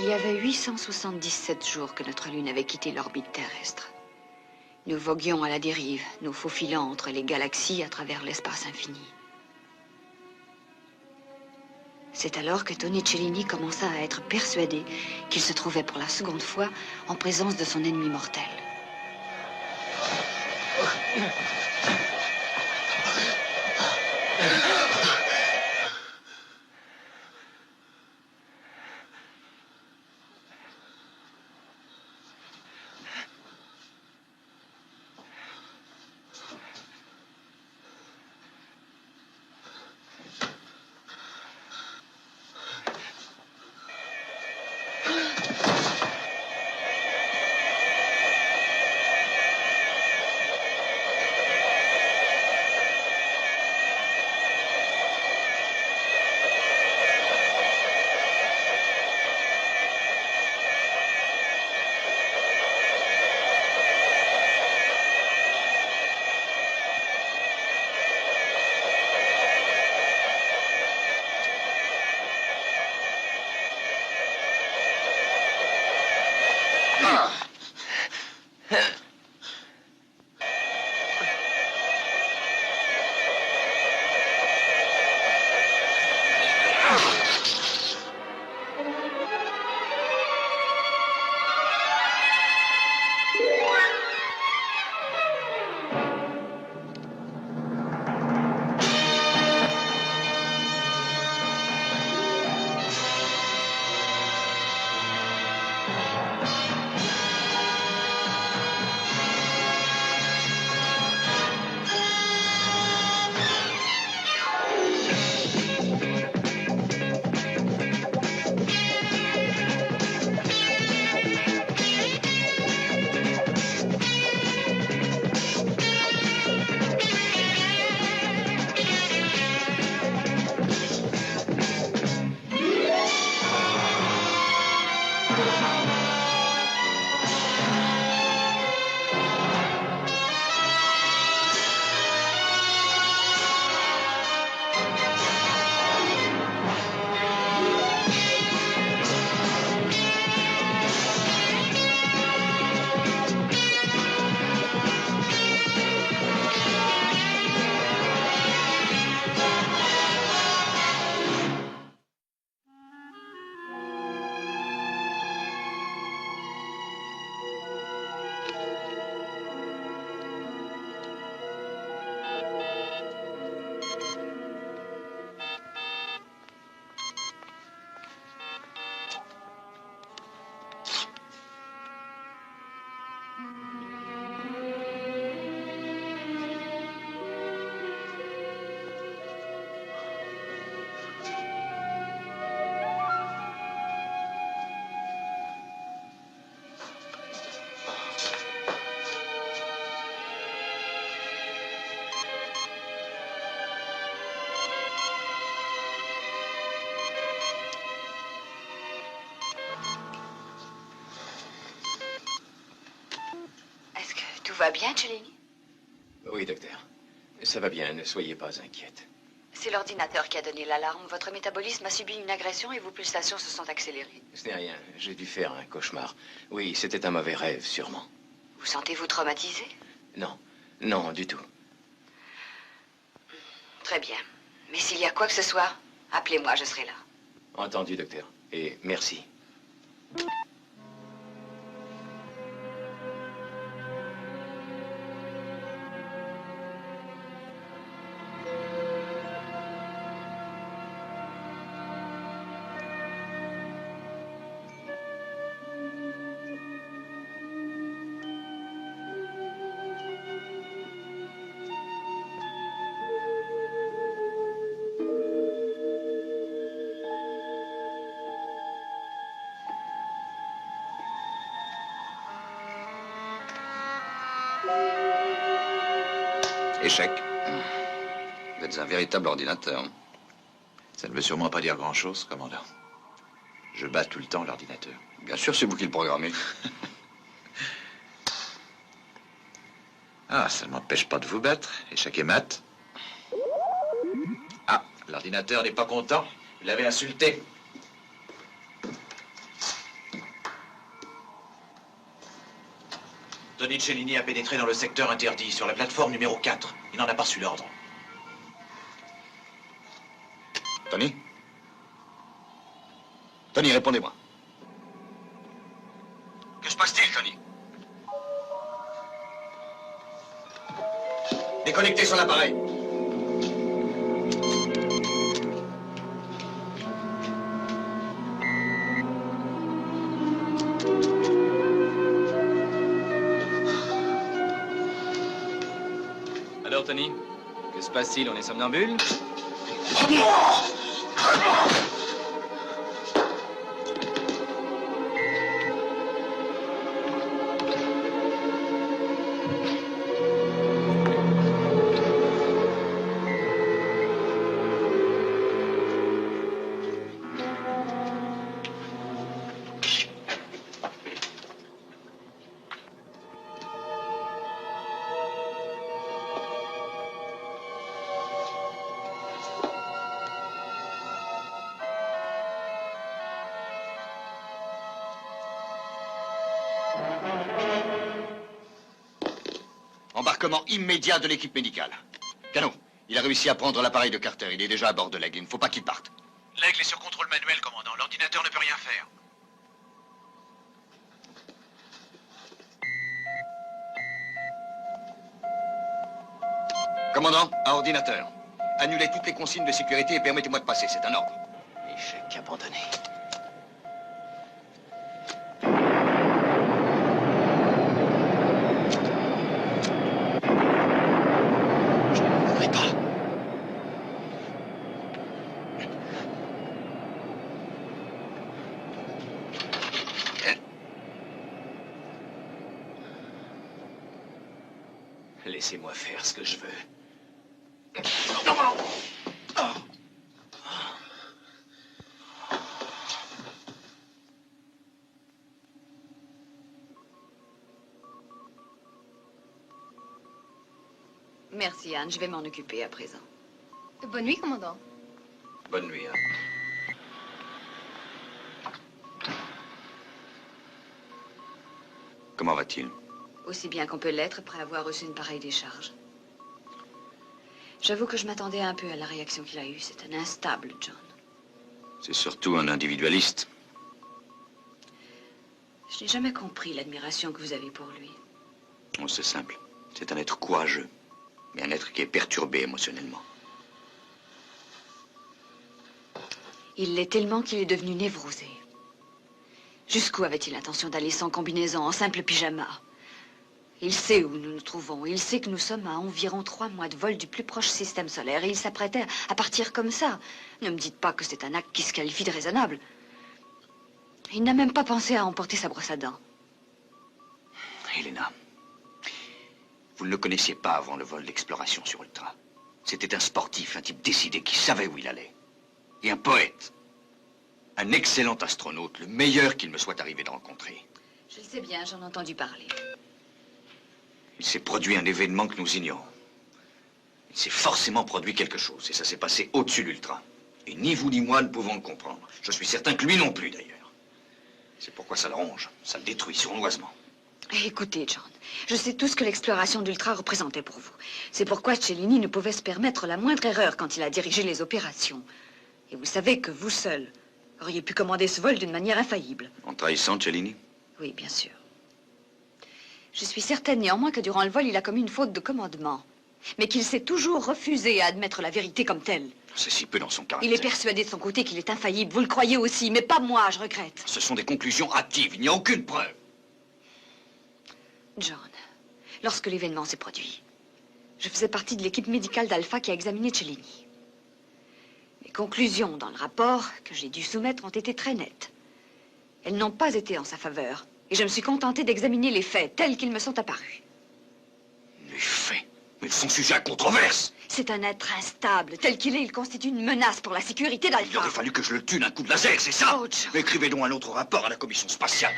Il y avait 877 jours que notre Lune avait quitté l'orbite terrestre. Nous voguions à la dérive, nous faufilant entre les galaxies à travers l'espace infini. C'est alors que Tony Cellini commença à être persuadé qu'il se trouvait pour la seconde fois en présence de son ennemi mortel. Tout va bien, Cellini? Oui, docteur. Ça va bien, ne soyez pas inquiète. C'est l'ordinateur qui a donné l'alarme. Votre métabolisme a subi une agression et vos pulsations se sont accélérées. Ce n'est rien, j'ai dû faire un cauchemar. Oui, c'était un mauvais rêve, sûrement. Vous sentez-vous traumatisé? Non, non, du tout. Très bien. Mais s'il y a quoi que ce soit, appelez-moi, je serai là. Entendu, docteur. Et merci. Échec. Vous êtes un véritable ordinateur. Ça ne veut sûrement pas dire grand-chose, commandant. Je bats tout le temps l'ordinateur. Bien sûr, c'est vous qui le programmez. Ah, ça ne m'empêche pas de vous battre. Échec et mat. Ah, l'ordinateur n'est pas content. Vous l'avez insulté. Tony Cellini a pénétré dans le secteur interdit, sur la plateforme numéro 4. Il n'en a pas reçu l'ordre. Tony? Tony, répondez-moi. Que se passe-t-il, Tony? Déconnectez son appareil. Alors, Tony, que se passe-t-il? On est somnambule? Embarquement immédiat de l'équipe médicale. Cano, il a réussi à prendre l'appareil de Carter. Il est déjà à bord de l'Aigle. Il ne faut pas qu'il parte. L'Aigle est sur contrôle manuel, commandant. L'ordinateur ne peut rien faire. Commandant, à ordinateur. Annulez toutes les consignes de sécurité et permettez-moi de passer. C'est un ordre. Échec abandonné. Je ne mourrai pas. Laissez-moi faire ce que je veux. Merci, Anne. Je vais m'en occuper à présent. Bonne nuit, commandant. Bonne nuit, hein. Comment va-t-il? Aussi bien qu'on peut l'être après avoir reçu une pareille décharge. J'avoue que je m'attendais un peu à la réaction qu'il a eue. C'est un instable, John. C'est surtout un individualiste. Je n'ai jamais compris l'admiration que vous avez pour lui. Oh, c'est simple. C'est un être courageux, mais un être qui est perturbé émotionnellement. Il l'est tellement qu'il est devenu névrosé. Jusqu'où avait-il l'intention d'aller sans combinaison, en simple pyjama? Il sait où nous nous trouvons. Il sait que nous sommes à environ 3 mois de vol du plus proche système solaire. Et il s'apprêtait à partir comme ça. Ne me dites pas que c'est un acte qui se qualifie de raisonnable. Il n'a même pas pensé à emporter sa brosse à dents. Helena, vous ne le connaissiez pas avant le vol d'exploration sur Ultra. C'était un sportif, un type décidé qui savait où il allait. Et un poète. Un excellent astronaute, le meilleur qu'il me soit arrivé de rencontrer. Je le sais bien, j'en ai entendu parler. Il s'est produit un événement que nous ignorons. Il s'est forcément produit quelque chose, et ça s'est passé au-dessus d'Ultra. Et ni vous ni moi ne pouvons le comprendre. Je suis certain que lui non plus, d'ailleurs. C'est pourquoi ça le ronge, ça le détruit sournoisement. Écoutez, John, je sais tout ce que l'exploration d'Ultra représentait pour vous. C'est pourquoi Cellini ne pouvait se permettre la moindre erreur quand il a dirigé les opérations. Et vous savez que vous seul auriez pu commander ce vol d'une manière infaillible. En trahissant Cellini? Oui, bien sûr. Je suis certaine néanmoins que durant le vol, il a commis une faute de commandement. Mais qu'il s'est toujours refusé à admettre la vérité comme telle. C'est si peu dans son caractère. Il est persuadé de son côté qu'il est infaillible. Vous le croyez aussi, mais pas moi, je regrette. Ce sont des conclusions hâtives, il n'y a aucune preuve. John, lorsque l'événement s'est produit, je faisais partie de l'équipe médicale d'Alpha qui a examiné Cellini. Les conclusions dans le rapport que j'ai dû soumettre ont été très nettes. Elles n'ont pas été en sa faveur. Et je me suis contentée d'examiner les faits tels qu'ils me sont apparus. Les faits? Mais ils sont sujets à controverse. C'est un être instable. Tel qu'il est, il constitue une menace pour la sécurité d'Alpha. Il aurait fallu que je le tue d'un coup de laser, c'est ça? Oh, John. Écrivez donc un autre rapport à la commission spatiale.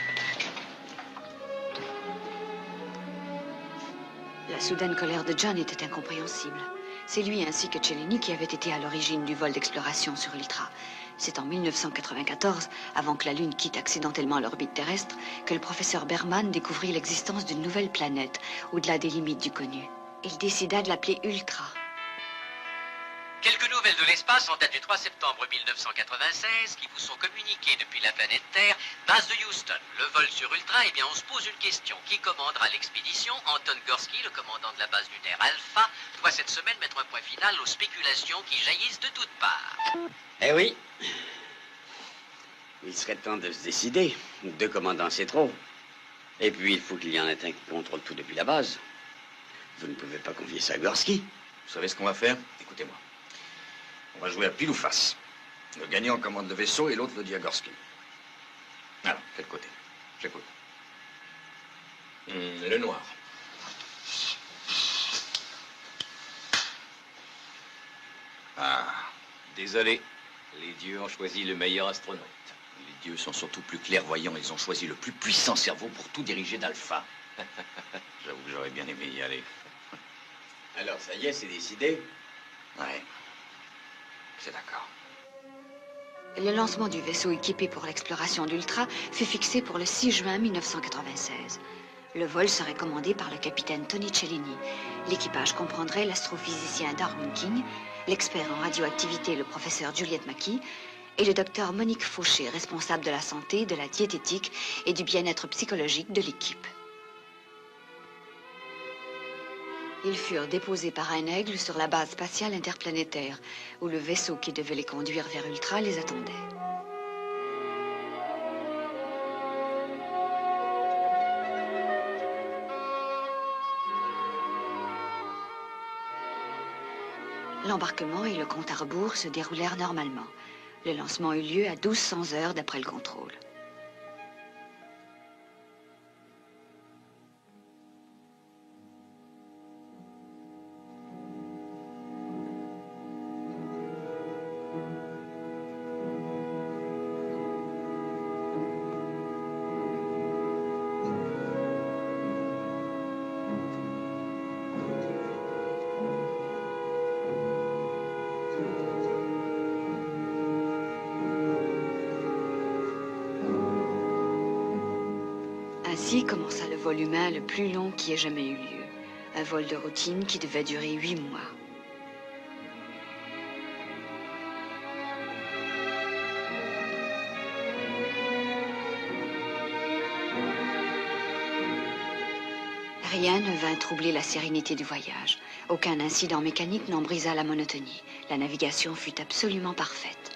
La soudaine colère de John était incompréhensible. C'est lui ainsi que Cellini qui avait été à l'origine du vol d'exploration sur Ultra. C'est en 1994, avant que la Lune quitte accidentellement l'orbite terrestre, que le professeur Berman découvrit l'existence d'une nouvelle planète, au-delà des limites du connu. Il décida de l'appeler Ultra. Quelques nouvelles de l'espace en date du 3 septembre 1996 qui vous sont communiquées depuis la planète Terre, base de Houston. Le vol sur Ultra, eh bien on se pose une question. Qui commandera l'expédition? Anton Gorsky, le commandant de la base lunaire Alpha, doit cette semaine mettre un point final aux spéculations qui jaillissent de toutes parts. Eh oui. Il serait temps de se décider. Deux commandants, c'est trop. Et puis, il faut qu'il y en ait un qui contrôle tout depuis la base. Vous ne pouvez pas confier ça à Gorsky. Vous savez ce qu'on va faire? Écoutez-moi. On va jouer à pile ou face. Le gagnant commande le vaisseau et l'autre le dit à Gorsky. Alors, quel côté? J'écoute. Le noir. Ah, désolé. Les dieux ont choisi le meilleur astronaute. Les dieux sont surtout plus clairvoyants. Ils ont choisi le plus puissant cerveau pour tout diriger d'Alpha. J'avoue que j'aurais bien aimé y aller. Alors, ça y est, c'est décidé. Ouais. C'est d'accord. Le lancement du vaisseau équipé pour l'exploration d'Ultra fut fixé pour le 6 juin 1996. Le vol serait commandé par le capitaine Tony Cellini. L'équipage comprendrait l'astrophysicien Darwin King, l'expert en radioactivité, le professeur Juliette Mackie, et le docteur Monique Fauché, responsable de la santé, de la diététique et du bien-être psychologique de l'équipe. Ils furent déposés par un aigle sur la base spatiale interplanétaire, où le vaisseau qui devait les conduire vers Ultra les attendait. L'embarquement et le compte à rebours se déroulèrent normalement. Le lancement eut lieu à 1200 heures d'après le contrôle. Ainsi commença le vol humain le plus long qui ait jamais eu lieu. Un vol de routine qui devait durer 8 mois. Rien ne vint troubler la sérénité du voyage. Aucun incident mécanique n'en brisa la monotonie. La navigation fut absolument parfaite.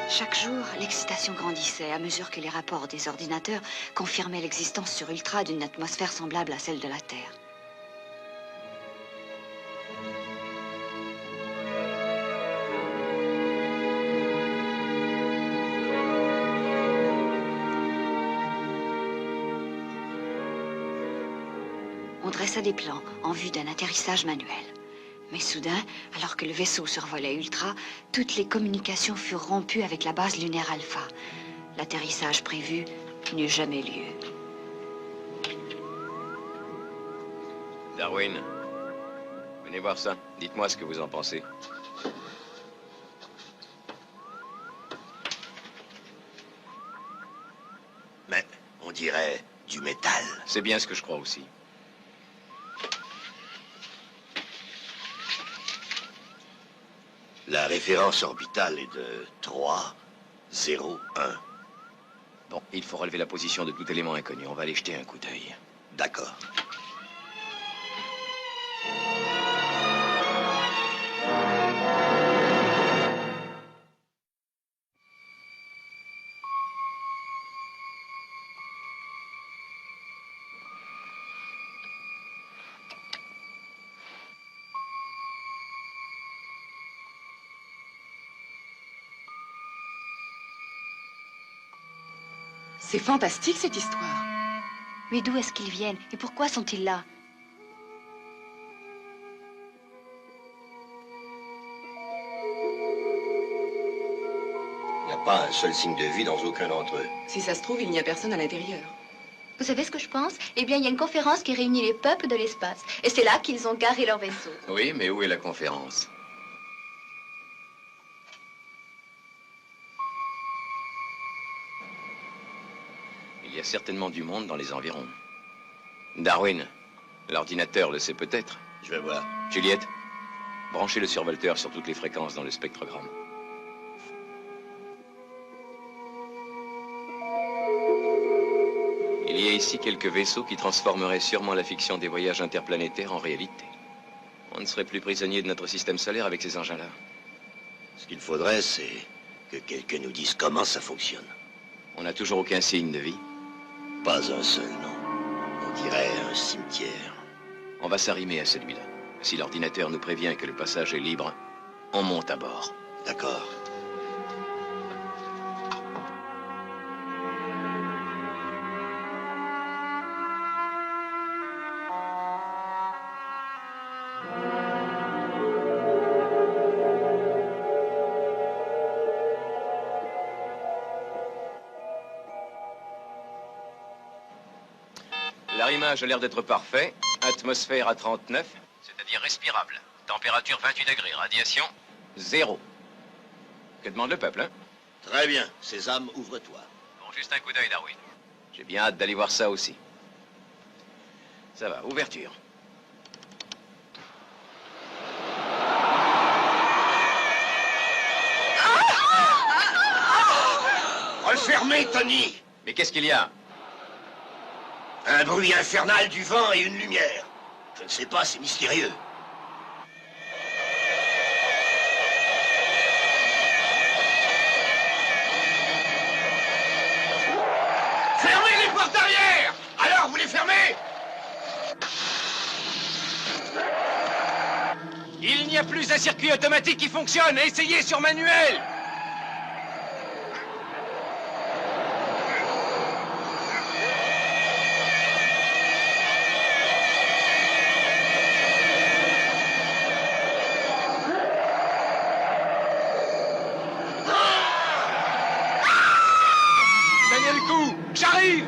Chaque jour, l'excitation grandissait à mesure que les rapports des ordinateurs confirmaient l'existence sur Ultra d'une atmosphère semblable à celle de la Terre. On dressa des plans en vue d'un atterrissage manuel. Mais soudain, alors que le vaisseau survolait Ultra, toutes les communications furent rompues avec la base lunaire Alpha. L'atterrissage prévu n'eut jamais lieu. Darwin, venez voir ça. Dites-moi ce que vous en pensez. Mais on dirait du métal. C'est bien ce que je crois aussi. La référence orbitale est de 3, 0, 1. Bon, il faut relever la position de tout élément inconnu. On va aller jeter un coup d'œil. D'accord. C'est fantastique, cette histoire. Mais d'où est-ce qu'ils viennent et pourquoi sont-ils là? Il n'y a pas un seul signe de vie dans aucun d'entre eux. Si ça se trouve, il n'y a personne à l'intérieur. Vous savez ce que je pense? Eh bien, il y a une conférence qui réunit les peuples de l'espace. Et c'est là qu'ils ont garé leur vaisseau. Oui, mais où est la conférence? Il y a certainement du monde dans les environs. Darwin, l'ordinateur le sait peut-être. Je vais voir. Juliette, branchez le survolteur sur toutes les fréquences dans le spectrogramme. Il y a ici quelques vaisseaux qui transformeraient sûrement la fiction des voyages interplanétaires en réalité. On ne serait plus prisonnier de notre système solaire avec ces engins-là. Ce qu'il faudrait, c'est que quelqu'un nous dise comment ça fonctionne. On n'a toujours aucun signe de vie. Pas un seul, non. On dirait un cimetière. On va s'arrimer à celui-là. Si l'ordinateur nous prévient que le passage est libre, on monte à bord. D'accord. L'arrimage a l'air d'être parfait. Atmosphère à 39, c'est-à-dire respirable. Température 28 degrés, radiation 0. Que demande le peuple, hein? Très bien. Sésame, ouvre-toi. Bon, juste un coup d'œil, Darwin. J'ai bien hâte d'aller voir ça aussi. Ça va, ouverture. Refermez, Tony! Mais qu'est-ce qu'il y a? Un bruit infernal, du vent et une lumière. Je ne sais pas, c'est mystérieux. Fermez les portes arrière! Alors, vous les fermez? Il n'y a plus un circuit automatique qui fonctionne. Essayez sur manuel. Tenez le coup, j'arrive.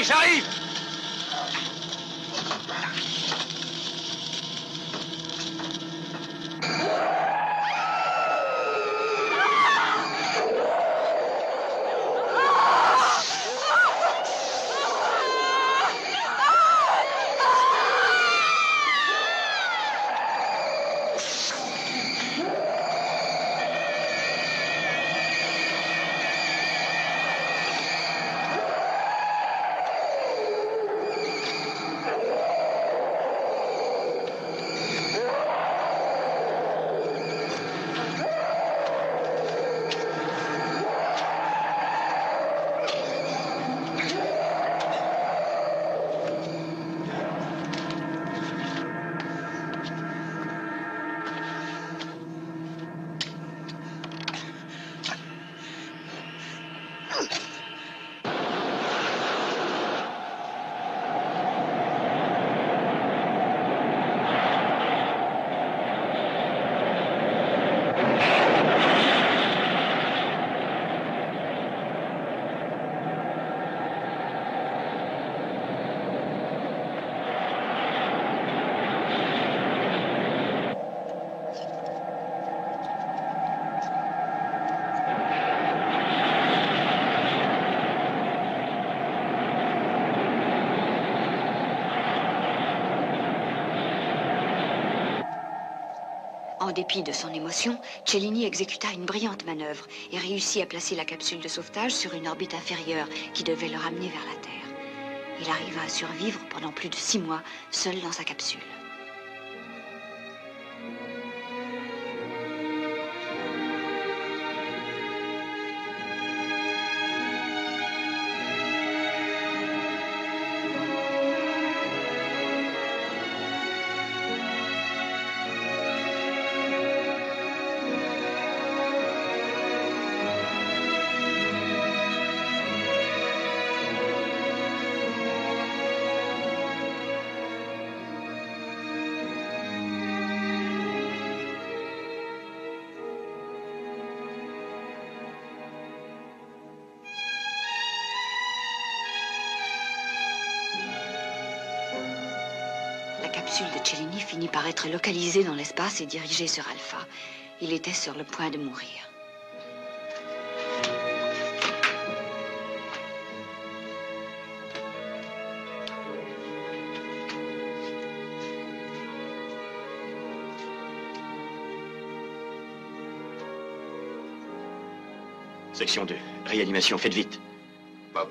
J'arrive. En dépit de son émotion, Cellini exécuta une brillante manœuvre et réussit à placer la capsule de sauvetage sur une orbite inférieure qui devait le ramener vers la Terre. Il arriva à survivre pendant plus de 6 mois, seul dans sa capsule. La capsule de Cellini finit par être localisée dans l'espace et dirigée sur Alpha. Il était sur le point de mourir. Section 2. Réanimation, faites vite. Bob,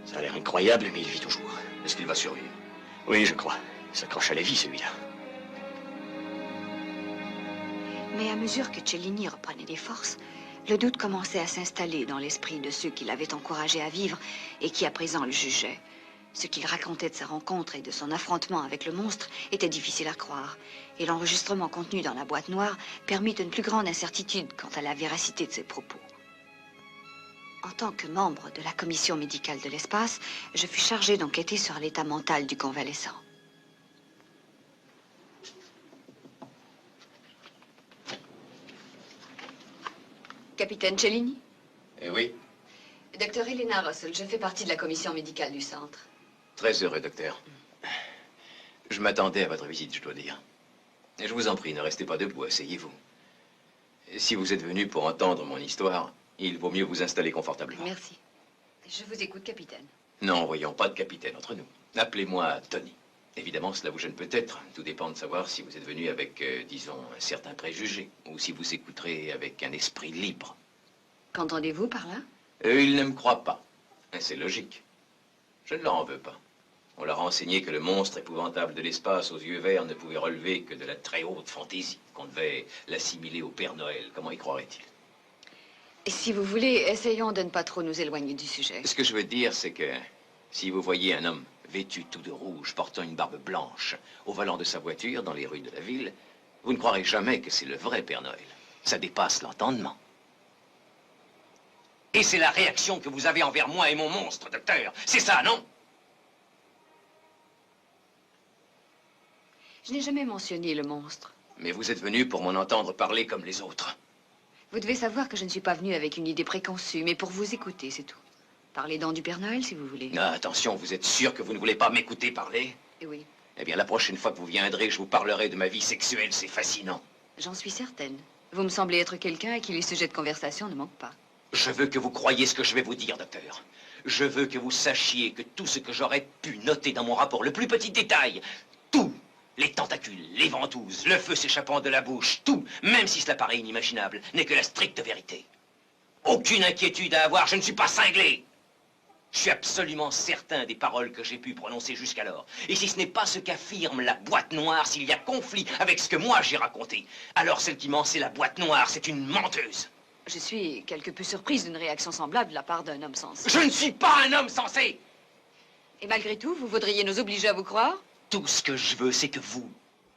Ça a l'air incroyable, mais il vit toujours. est-ce qu'il va survivre? Oui, je crois. Il s'accroche à la vie, celui-là. Mais à mesure que Cellini reprenait des forces, le doute commençait à s'installer dans l'esprit de ceux qui l'avaient encouragé à vivre et qui à présent le jugeaient. Ce qu'il racontait de sa rencontre et de son affrontement avec le monstre était difficile à croire, et l'enregistrement contenu dans la boîte noire permit une plus grande incertitude quant à la véracité de ses propos. En tant que membre de la commission médicale de l'espace, je fus chargé d'enquêter sur l'état mental du convalescent. Capitaine Cellini? Eh oui, Docteur Elena Russell, je fais partie de la commission médicale du centre. très heureux, docteur. Je m'attendais à votre visite, je dois dire. Et je vous en prie, ne restez pas debout, asseyez-vous. Si vous êtes venu pour entendre mon histoire, il vaut mieux vous installer confortablement. Merci. Je vous écoute, capitaine. Non, voyons, pas de capitaine entre nous. Appelez-moi Tony. Évidemment, cela vous gêne peut-être. Tout dépend de savoir si vous êtes venu avec, disons, un certain préjugé, ou si vous écouterez avec un esprit libre. Qu'entendez-vous par là? Il ne me croit pas. Et c'est logique. Je ne leur en veux pas. On leur a enseigné que le monstre épouvantable de l'espace aux yeux verts ne pouvait relever que de la très haute fantaisie, qu'on devait l'assimiler au Père Noël. Comment y croirait-il? Et si vous voulez, essayons de ne pas trop nous éloigner du sujet. Ce que je veux dire, c'est que si vous voyez un homme vêtu tout de rouge, portant une barbe blanche, au volant de sa voiture dans les rues de la ville, vous ne croirez jamais que c'est le vrai Père Noël. Ça dépasse l'entendement. Et c'est la réaction que vous avez envers moi et mon monstre, docteur. C'est ça, non? Je n'ai jamais mentionné le monstre. Mais vous êtes venu pour m'en entendre parler comme les autres. Vous devez savoir que je ne suis pas venue avec une idée préconçue, mais pour vous écouter, c'est tout. Parlez donc du Père Noël, si vous voulez. Ah, attention, vous êtes sûr que vous ne voulez pas m'écouter parler? Eh oui, Eh bien, la prochaine fois que vous viendrez, je vous parlerai de ma vie sexuelle, c'est fascinant. j'en suis certaine. Vous me semblez être quelqu'un à qui les sujets de conversation ne manquent pas. Je veux que vous croyiez ce que je vais vous dire, docteur. Je veux que vous sachiez que tout ce que j'aurais pu noter dans mon rapport, le plus petit détail, tout, les tentacules, les ventouses, le feu s'échappant de la bouche, tout, même si cela paraît inimaginable, n'est que la stricte vérité. Aucune inquiétude à avoir, je ne suis pas cinglé. Je suis absolument certain des paroles que j'ai pu prononcer jusqu'alors. Et si ce n'est pas ce qu'affirme la boîte noire, s'il y a conflit avec ce que moi j'ai raconté, alors celle qui ment, c'est la boîte noire, c'est une menteuse. Je suis quelque peu surprise d'une réaction semblable de la part d'un homme sensé. Je ne suis pas un homme sensé. Et malgré tout, vous voudriez nous obliger à vous croire? Tout ce que je veux, c'est que vous,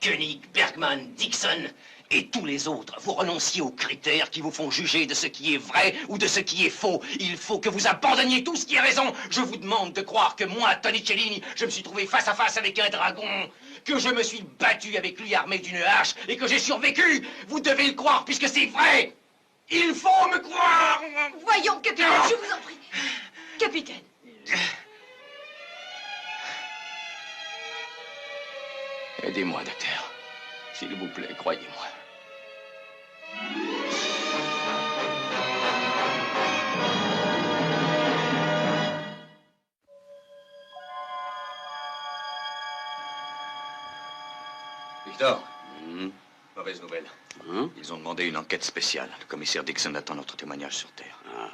Koenig, Bergman, Dixon et tous les autres, vous renonciez aux critères qui vous font juger de ce qui est vrai ou de ce qui est faux. Il faut que vous abandonniez tout ce qui est raison. Je vous demande de croire que moi, Tony Cellini, je me suis trouvé face à face avec un dragon, que je me suis battu avec lui armé d'une hache et que j'ai survécu. Vous devez le croire puisque c'est vrai. Il faut me croire. Voyons, capitaine, je vous en prie. Capitaine. Aidez-moi, docteur. S'il vous plaît, croyez-moi. Victor, Mauvaise nouvelle. Hein? Ils ont demandé une enquête spéciale. Le commissaire Dixon attend notre témoignage sur Terre. Ah.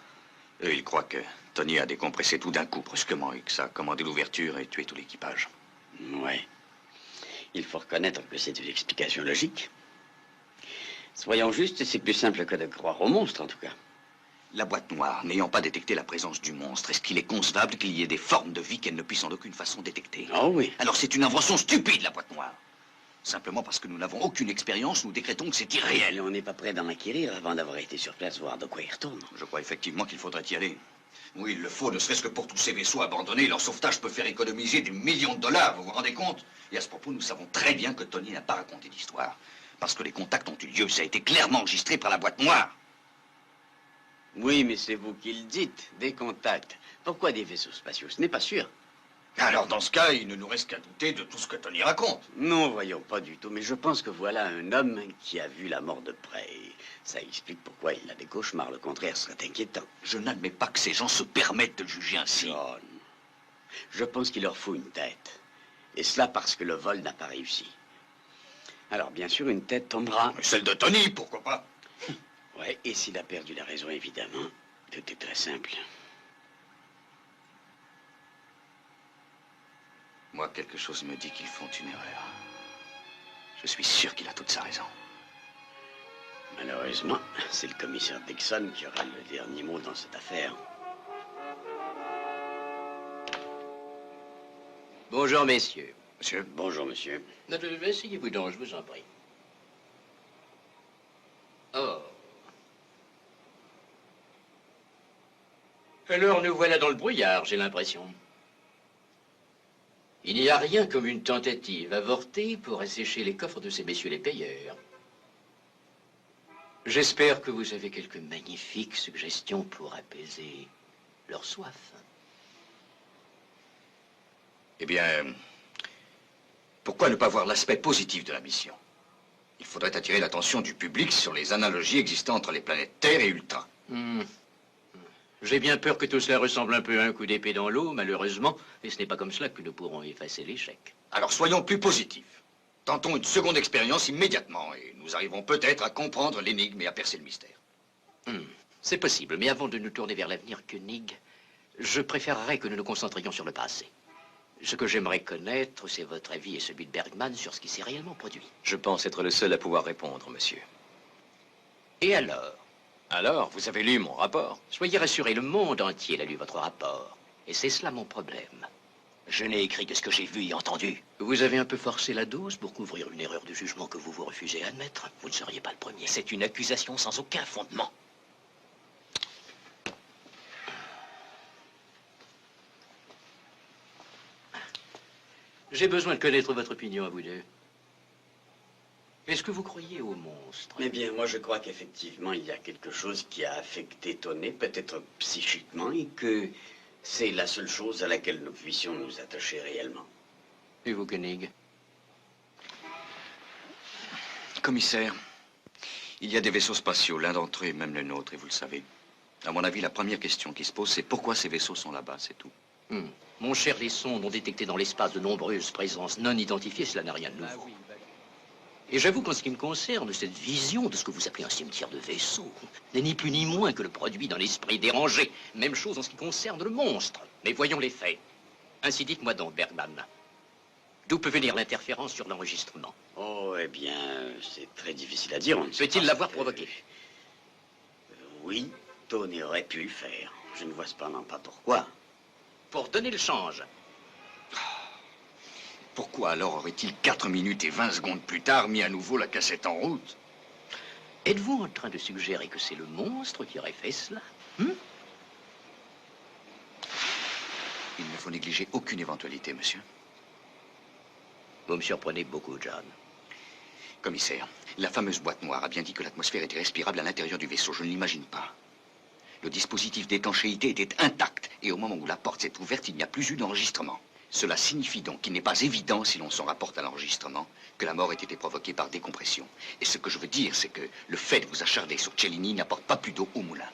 Eux, ils croient que Tony a décompressé tout d'un coup, brusquement, et que ça a commandé l'ouverture et tué tout l'équipage. Ouais. Il faut reconnaître que c'est une explication logique. Soyons justes, c'est plus simple que de croire au monstre, en tout cas. La boîte noire, n'ayant pas détecté la présence du monstre, est-ce qu'il est concevable qu'il y ait des formes de vie qu'elle ne puisse en aucune façon détecter? Oh oui. Alors c'est une invention stupide, la boîte noire. Simplement parce que nous n'avons aucune expérience, nous décrétons que c'est irréel. Et on n'est pas prêt d'en acquérir avant d'avoir été sur place, voir de quoi il retourne. Je crois effectivement qu'il faudrait y aller. Oui, il le faut, ne serait-ce que pour tous ces vaisseaux abandonnés. Leur sauvetage peut faire économiser des millions de dollars, vous vous rendez compte? Et à ce propos, nous savons très bien que Tony n'a pas raconté d'histoire. Parce que les contacts ont eu lieu, ça a été clairement enregistré par la boîte noire. Oui, mais c'est vous qui le dites, des contacts. Pourquoi des vaisseaux spatiaux? Ce n'est pas sûr. Alors dans ce cas, il ne nous reste qu'à douter de tout ce que Tony raconte. Non, voyons, pas du tout. Mais je pense que voilà un homme qui a vu la mort de près. Ça explique pourquoi il a des cauchemars. Le contraire serait inquiétant. Je n'admets pas que ces gens se permettent de juger ainsi. John, je pense qu'il leur faut une tête. Et cela parce que le vol n'a pas réussi. Alors, bien sûr, une tête tombera. Mais celle de Tony, pourquoi pas? Ouais, et s'il a perdu la raison, évidemment, tout est très simple. Moi, quelque chose me dit qu'ils font une erreur. Je suis sûr qu'il a toute sa raison. Malheureusement, c'est le commissaire Dixon qui aura le dernier mot dans cette affaire. Bonjour, messieurs. Monsieur? Bonjour, monsieur. Asseyez-vous donc, je vous en prie. Oh. Alors nous voilà dans le brouillard, j'ai l'impression. Il n'y a rien comme une tentative avortée pour assécher les coffres de ces messieurs les payeurs. J'espère que vous avez quelques magnifiques suggestions pour apaiser leur soif. Eh bien, pourquoi ne pas voir l'aspect positif de la mission? Il faudrait attirer l'attention du public sur les analogies existant entre les planètes Terre et Ultra. J'ai bien peur que tout cela ressemble un peu à un coup d'épée dans l'eau, malheureusement, et ce n'est pas comme cela que nous pourrons effacer l'échec. Alors soyons plus positifs. Tentons une seconde expérience immédiatement et nous arriverons peut-être à comprendre l'énigme et à percer le mystère. C'est possible, mais avant de nous tourner vers l'avenir, Koenig, je préférerais que nous nous concentrions sur le passé. Ce que j'aimerais connaître, c'est votre avis et celui de Bergman sur ce qui s'est réellement produit. Je pense être le seul à pouvoir répondre, monsieur. Et alors? Alors, vous avez lu mon rapport? Soyez rassurés, le monde entier a lu votre rapport. Et c'est cela mon problème. Je n'ai écrit que ce que j'ai vu et entendu. Vous avez un peu forcé la dose pour couvrir une erreur de jugement que vous vous refusez à admettre. Vous ne seriez pas le premier. C'est une accusation sans aucun fondement. J'ai besoin de connaître votre opinion à vous deux. Est-ce que vous croyez aux monstres? Eh bien, moi, je crois qu'effectivement, il y a quelque chose qui a affecté Tony, peut-être psychiquement, et que c'est la seule chose à laquelle nous puissions nous attacher réellement. Et vous, Koenig? Commissaire, il y a des vaisseaux spatiaux, l'un d'entre eux est même le nôtre, et vous le savez. À mon avis, la première question qui se pose, c'est pourquoi ces vaisseaux sont là-bas, c'est tout. Mon cher, les sondes ont détecté dans l'espace de nombreuses présences non identifiées, cela n'a rien de nouveau. Et j'avoue qu'en ce qui me concerne, cette vision de ce que vous appelez un cimetière de vaisseaux n'est ni plus ni moins que le produit d'un esprit dérangé. Même chose en ce qui concerne le monstre. Mais voyons les faits. Ainsi, dites-moi donc, Bergman, d'où peut venir l'interférence sur l'enregistrement? Oh, eh bien, c'est très difficile à dire. Peut-il l'avoir provoqué? Oui, Tony aurait pu le faire. Je ne vois cependant pas pourquoi. Pour donner le change. Pourquoi alors aurait-il 4 minutes et 20 secondes plus tard mis à nouveau la cassette en route? Êtes-vous en train de suggérer que c'est le monstre qui aurait fait cela? Il ne faut négliger aucune éventualité, monsieur. Vous me surprenez beaucoup, John. Commissaire, la fameuse boîte noire a bien dit que l'atmosphère était respirable à l'intérieur du vaisseau. Je ne l'imagine pas. Le dispositif d'étanchéité était intact, et au moment où la porte s'est ouverte, il n'y a plus eu d'enregistrement. Cela signifie donc qu'il n'est pas évident, si l'on s'en rapporte à l'enregistrement, que la mort ait été provoquée par décompression. Et ce que je veux dire, c'est que le fait de vous acharner sur Cellini n'apporte pas plus d'eau au moulin.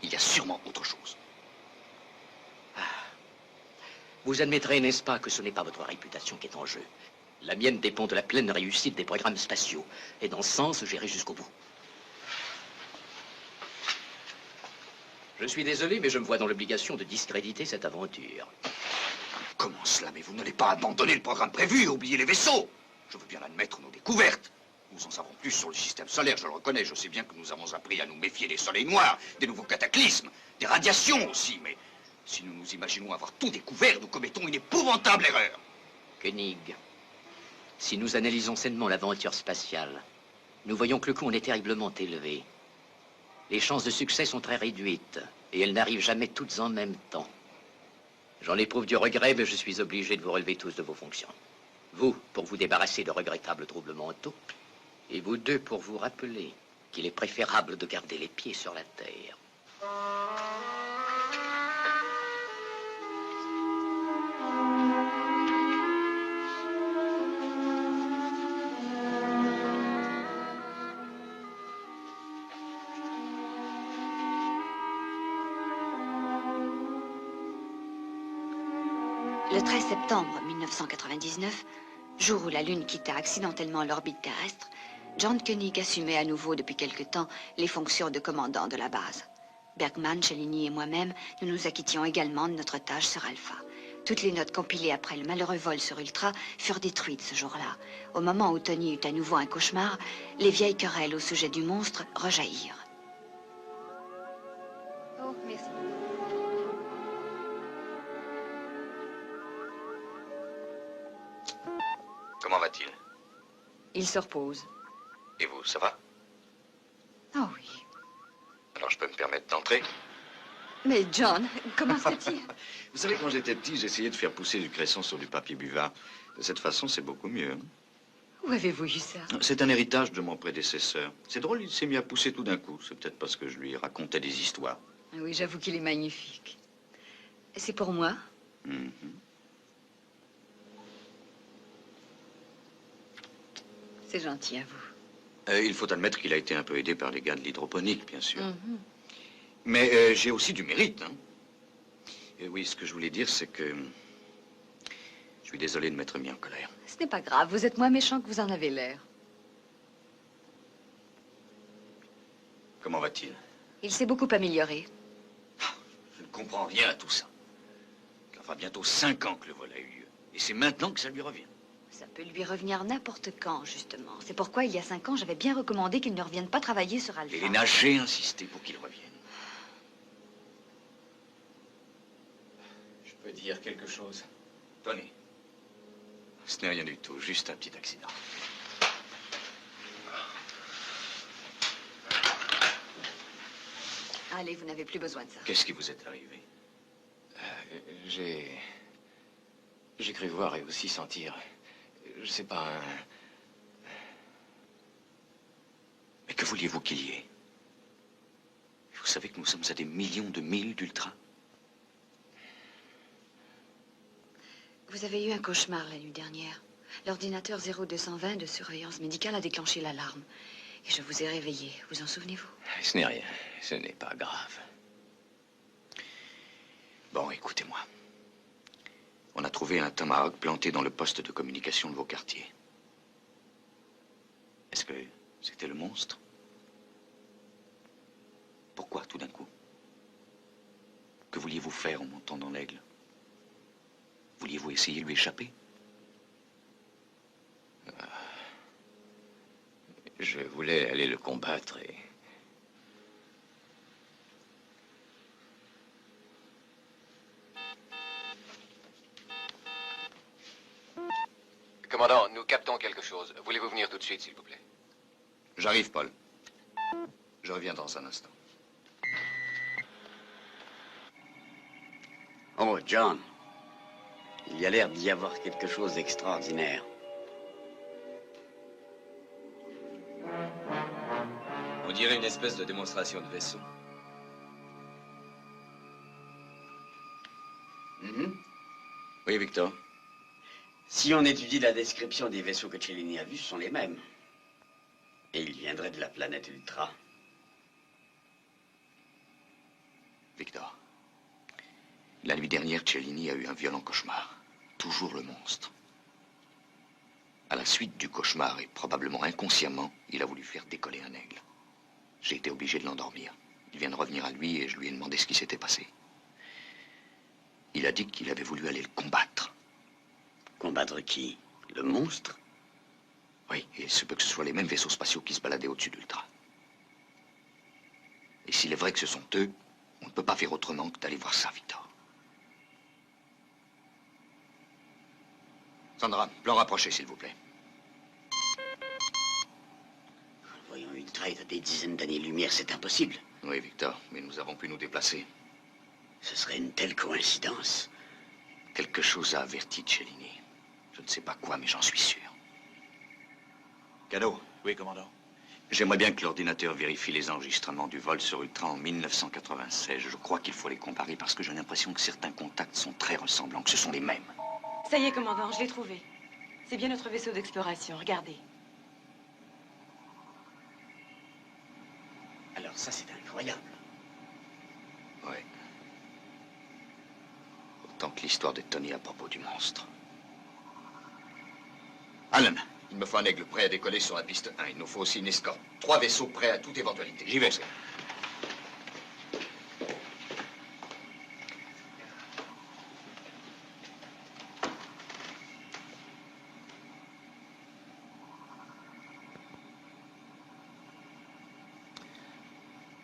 Il y a sûrement autre chose. Vous admettrez, n'est-ce pas, que ce n'est pas votre réputation qui est en jeu? La mienne dépend de la pleine réussite des programmes spatiaux. Et dans ce sens, j'irai jusqu'au bout. Je suis désolé, mais je me vois dans l'obligation de discréditer cette aventure. Comment cela? Mais vous n'allez pas abandonner le programme prévu et oublier les vaisseaux. Je veux bien admettre nos découvertes. Nous en savons plus sur le système solaire, je le reconnais. Je sais bien que nous avons appris à nous méfier des soleils noirs, des nouveaux cataclysmes, des radiations aussi. Mais si nous nous imaginons avoir tout découvert, nous commettons une épouvantable erreur. Koenig, si nous analysons sainement l'aventure spatiale, nous voyons que le coût en est terriblement élevé. Les chances de succès sont très réduites, et elles n'arrivent jamais toutes en même temps. J'en éprouve du regret, mais je suis obligé de vous relever tous de vos fonctions. Vous, pour vous débarrasser de regrettables troubles mentaux, et vous deux pour vous rappeler qu'il est préférable de garder les pieds sur la terre. Le 13 septembre 1999, jour où la Lune quitta accidentellement l'orbite terrestre, John Koenig assumait à nouveau depuis quelque temps les fonctions de commandant de la base. Bergman, Cellini et moi-même, nous nous acquittions également de notre tâche sur Alpha. Toutes les notes compilées après le malheureux vol sur Ultra furent détruites ce jour-là. Au moment où Tony eut à nouveau un cauchemar, les vieilles querelles au sujet du monstre rejaillirent. Oh, merci. Comment va-t-il? Il se repose. Et vous, ça va? Oh oui. Alors je peux me permettre d'entrer? Mais John, comment se fait-il? Vous savez, quand j'étais petit, j'essayais de faire pousser du cresson sur du papier buvard. De cette façon, c'est beaucoup mieux. Hein? Où avez-vous eu ça? C'est un héritage de mon prédécesseur. C'est drôle, il s'est mis à pousser tout d'un coup. C'est peut-être parce que je lui racontais des histoires. Oui, j'avoue qu'il est magnifique. C'est pour moi? Mhm. C'est gentil à vous. Il faut admettre qu'il a été un peu aidé par les gars de l'hydroponique, bien sûr. Mhm. Mais j'ai aussi du mérite. Hein. Et oui, ce que je voulais dire, c'est que je suis désolé de m'être mis en colère. Ce n'est pas grave, vous êtes moins méchant que vous en avez l'air. Comment va-t-il? Il s'est beaucoup amélioré. Je ne comprends rien à tout ça. Ça fera bientôt 5 ans que le vol a eu lieu. Et c'est maintenant que ça lui revient. Ça peut lui revenir n'importe quand, justement. C'est pourquoi, il y a 5 ans, j'avais bien recommandé qu'il ne revienne pas travailler sur Alpha. Elena, j'ai insisté pour qu'il revienne. Je peux dire quelque chose? Tony, ce n'est rien du tout, juste un petit accident. Allez, vous n'avez plus besoin de ça. Qu'est-ce qui vous est arrivé? J'ai cru voir et aussi sentir. Je sais pas, Mais que vouliez-vous qu'il y ait? Vous savez que nous sommes à des millions de milles d'Ultra. Vous avez eu un cauchemar la nuit dernière. L'ordinateur 0220 de surveillance médicale a déclenché l'alarme. Et je vous ai réveillé. Vous en souvenez-vous? ce n'est rien. Ce n'est pas grave. Bon, écoutez-moi. On a trouvé un tomahawk planté dans le poste de communication de vos quartiers. Est-ce que c'était le monstre? Pourquoi tout d'un coup? Que vouliez-vous faire en montant dans l'aigle? Vouliez-vous essayer de lui échapper? Je voulais aller le combattre et... Commandant, nous captons quelque chose. Voulez-vous venir tout de suite, s'il vous plaît? J'arrive, Paul. Je reviens dans un instant. Oh, John. Il y a l'air d'y avoir quelque chose d'extraordinaire. On dirait une espèce de démonstration de vaisseau. Oui, Victor. Si on étudie la description des vaisseaux que Cellini a vus, ce sont les mêmes. Et ils viendraient de la planète Ultra. Victor. La nuit dernière, Cellini a eu un violent cauchemar. Toujours le monstre. À la suite du cauchemar, et probablement inconsciemment, il a voulu faire décoller un aigle. J'ai été obligé de l'endormir. Il vient de revenir à lui et je lui ai demandé ce qui s'était passé. Il a dit qu'il avait voulu aller le combattre. Combattre qui? Le monstre? Oui, et il se peut que ce soit les mêmes vaisseaux spatiaux qui se baladaient au-dessus d'Ultra. Et s'il est vrai que ce sont eux, on ne peut pas faire autrement que d'aller voir ça, Victor. Sandra, plan rapproché, s'il vous plaît. Voyons, Ultra est à des dizaines d'années-lumière, c'est impossible. Oui, Victor, mais nous avons pu nous déplacer. Ce serait une telle coïncidence. Quelque chose a averti Cellini. Je ne sais pas quoi, mais j'en suis sûr. Cadeau. Oui, commandant. J'aimerais bien que l'ordinateur vérifie les enregistrements du vol sur Ultra en 1996. Je crois qu'il faut les comparer parce que j'ai l'impression que certains contacts sont très ressemblants, que ce sont les mêmes. Ça y est, commandant, je l'ai trouvé. C'est bien notre vaisseau d'exploration, regardez. Alors ça, c'est incroyable. Oui. Autant que l'histoire de Tony à propos du monstre. Alan, il me faut un aigle prêt à décoller sur la piste 1. Il nous faut aussi une escorte. 3 vaisseaux prêts à toute éventualité. J'y vais.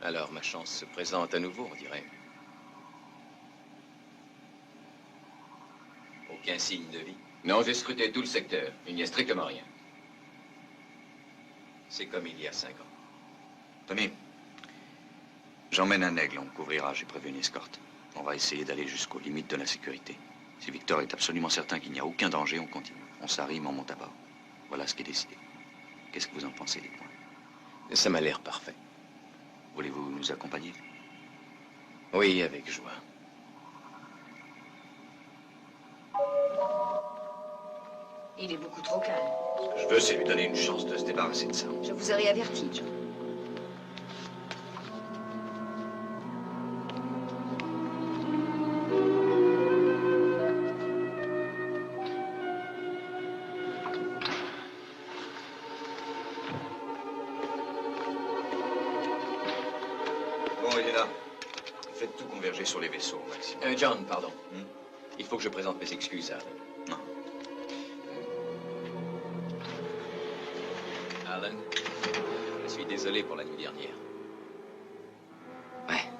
Alors, ma chance se présente à nouveau, on dirait. Aucun signe de vie. Non, j'ai scruté tout le secteur. Il n'y a strictement rien. C'est comme il y a 5 ans. Tony, j'emmène un aigle, on couvrira, j'ai prévu une escorte. On va essayer d'aller jusqu'aux limites de la sécurité. Si Victor est absolument certain qu'il n'y a aucun danger, on continue. On s'arrime, on monte à bord. Voilà ce qui est décidé. Qu'est-ce que vous en pensez, les points? Ça m'a l'air parfait. Voulez-vous nous accompagner? Oui, avec joie. Il est beaucoup trop calme. Ce que je veux, c'est lui donner une chance de se débarrasser de ça. Je vous aurais averti, John. Bon, il est là. Faites tout converger sur les vaisseaux au maximum. John, pardon. Il faut que je présente mes excuses à Alan. Non. Alan, je suis désolé pour la nuit dernière. Ouais.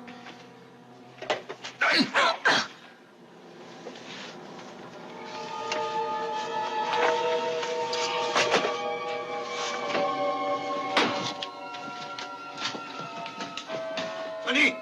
Tony!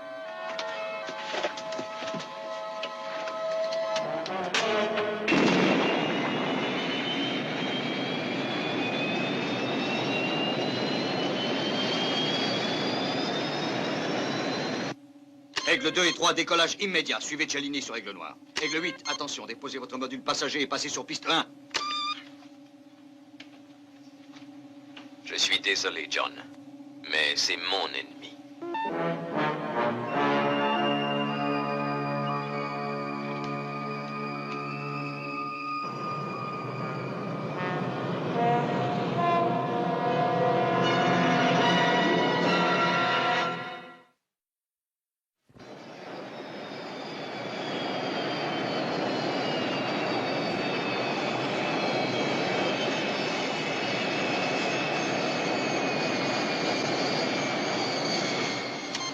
Aigle 2 et 3, décollage immédiat. Suivez Cellini sur Aigle Noir. Aigle 8, attention, déposez votre module passager et passez sur piste 1. Je suis désolé, John, mais c'est mon ennemi.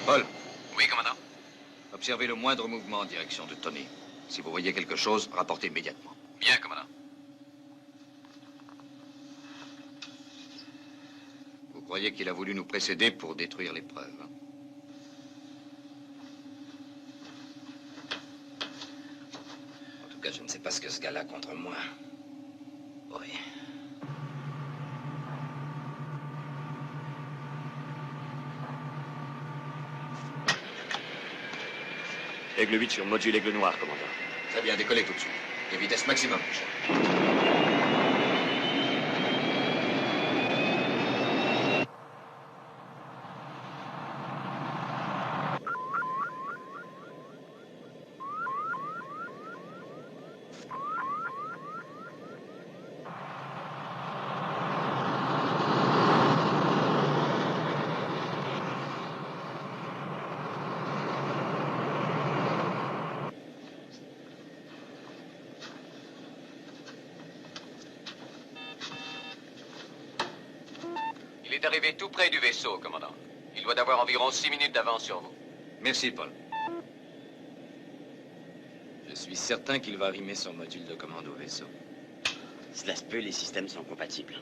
Paul. Oui, commandant. Observez le moindre mouvement en direction de Tony. Si vous voyez quelque chose, rapportez immédiatement. Bien, commandant. Vous croyez qu'il a voulu nous précéder pour détruire les preuves, hein? En tout cas, je ne sais pas ce que ce gars-là a contre moi. Oui. Aigle 8 sur module Aigle Noir, commandant. Très bien, décollez tout de suite. Et vitesse maximum, Michel. est arrivé tout près du vaisseau, commandant. Il doit avoir environ 6 minutes d'avance sur vous. Merci, Paul. Je suis certain qu'il va arrimer son module de commande au vaisseau. Cela se peut, les systèmes sont compatibles.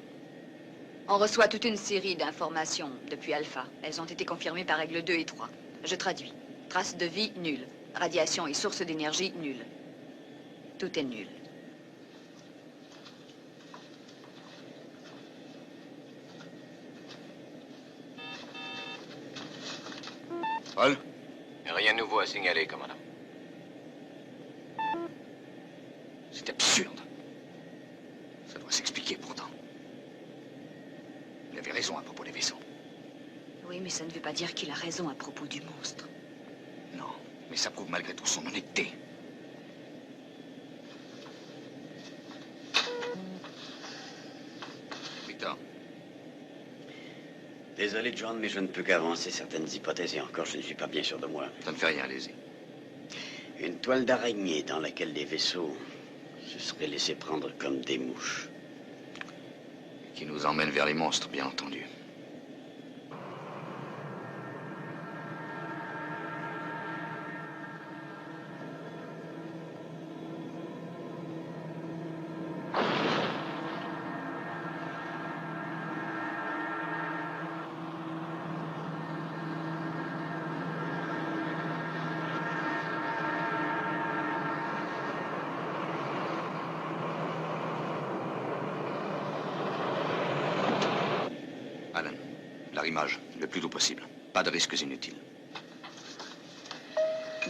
On reçoit toute une série d'informations depuis Alpha. Elles ont été confirmées par règles 2 et 3. Je traduis. Traces de vie, nulle. Radiation et source d'énergie, nulle. Tout est nul. Paul? Rien de nouveau à signaler, commandant. C'est absurde. Ça doit s'expliquer pourtant. Il avait raison à propos des vaisseaux. Oui, mais ça ne veut pas dire qu'il a raison à propos du monstre. Non, mais ça prouve malgré tout son honnêteté. Victor? Désolé, John, mais je ne peux qu'avancer certaines hypothèses et encore, je ne suis pas bien sûr de moi. Ça ne fait rien, allez-y. Une toile d'araignée dans laquelle des vaisseaux se seraient laissés prendre comme des mouches. Qui nous emmène vers les monstres, bien entendu. Alan, l'arrimage, le plus tôt possible. Pas de risques inutiles.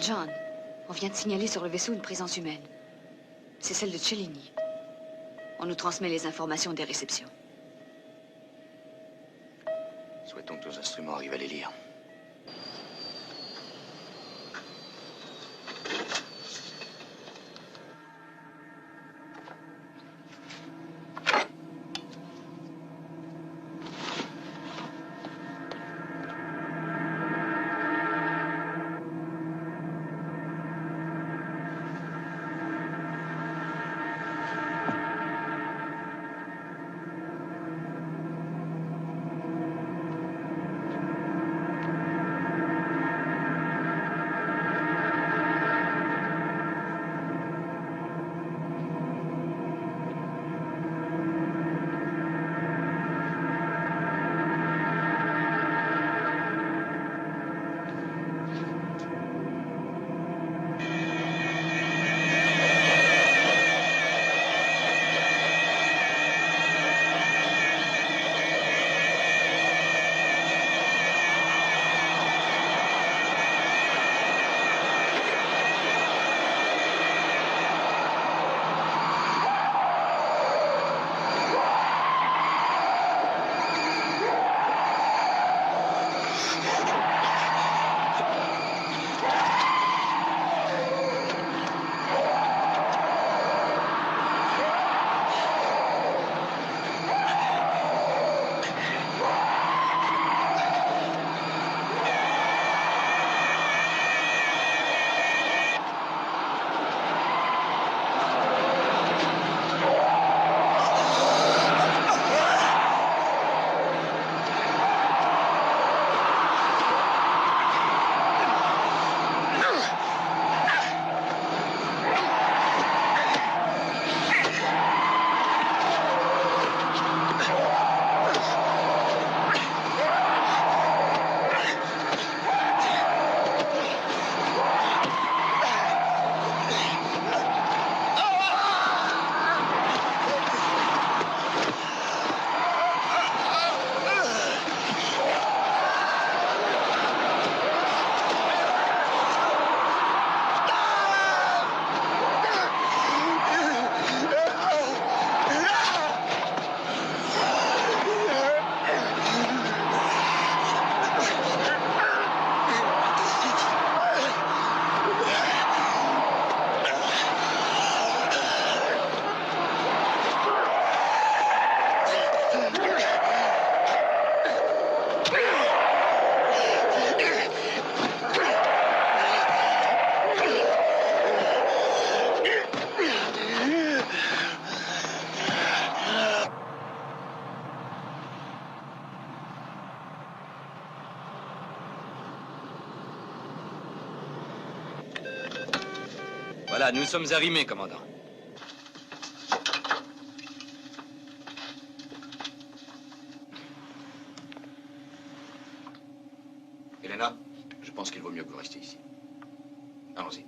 John, on vient de signaler sur le vaisseau une présence humaine. C'est celle de Cellini. On nous transmet les informations des réceptions. Souhaitons que nos instruments arrivent à les lire. Voilà, nous sommes arrimés, commandant. Elena, je pense qu'il vaut mieux que vous restiez ici. Allons-y.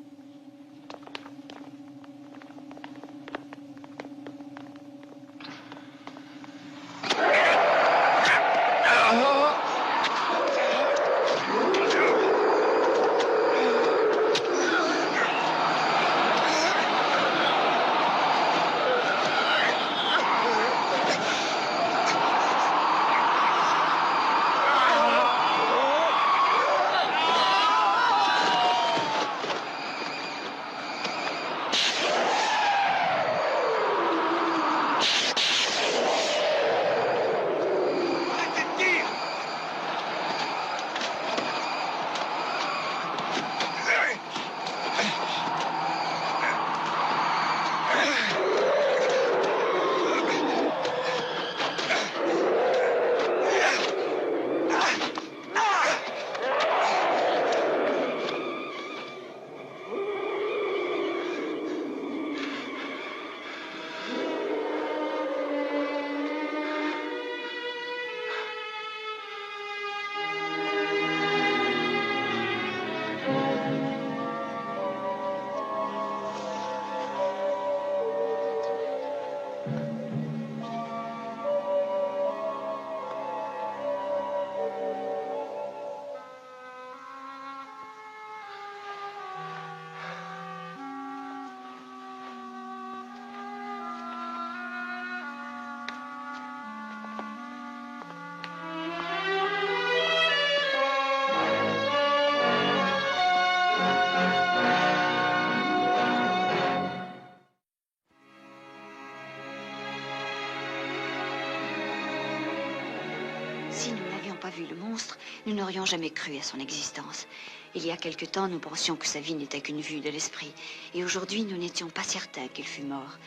Si nous n'avions pas vu le monstre, nous n'aurions jamais cru à son existence. Il y a quelque temps, nous pensions que sa vie n'était qu'une vue de l'esprit. Et aujourd'hui, nous n'étions pas certains qu'il fût mort.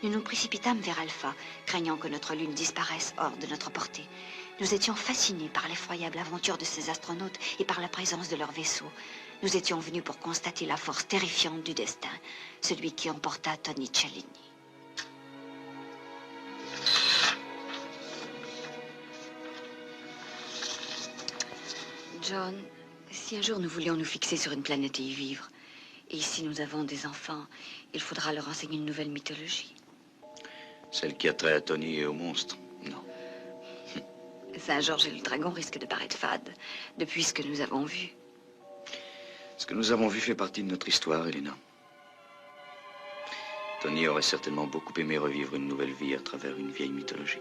Nous nous précipitâmes vers Alpha, craignant que notre lune disparaisse hors de notre portée. Nous étions fascinés par l'effroyable aventure de ces astronautes et par la présence de leur vaisseau. Nous étions venus pour constater la force terrifiante du destin, celui qui emporta Tony Cellini. John, si un jour nous voulions nous fixer sur une planète et y vivre, et si nous avons des enfants, il faudra leur enseigner une nouvelle mythologie. Celle qui a trait à Tony et au monstre, non. Saint-Georges et le dragon risquent de paraître fades depuis ce que nous avons vu. Ce que nous avons vu fait partie de notre histoire, Elena. Tony aurait certainement beaucoup aimé revivre une nouvelle vie à travers une vieille mythologie.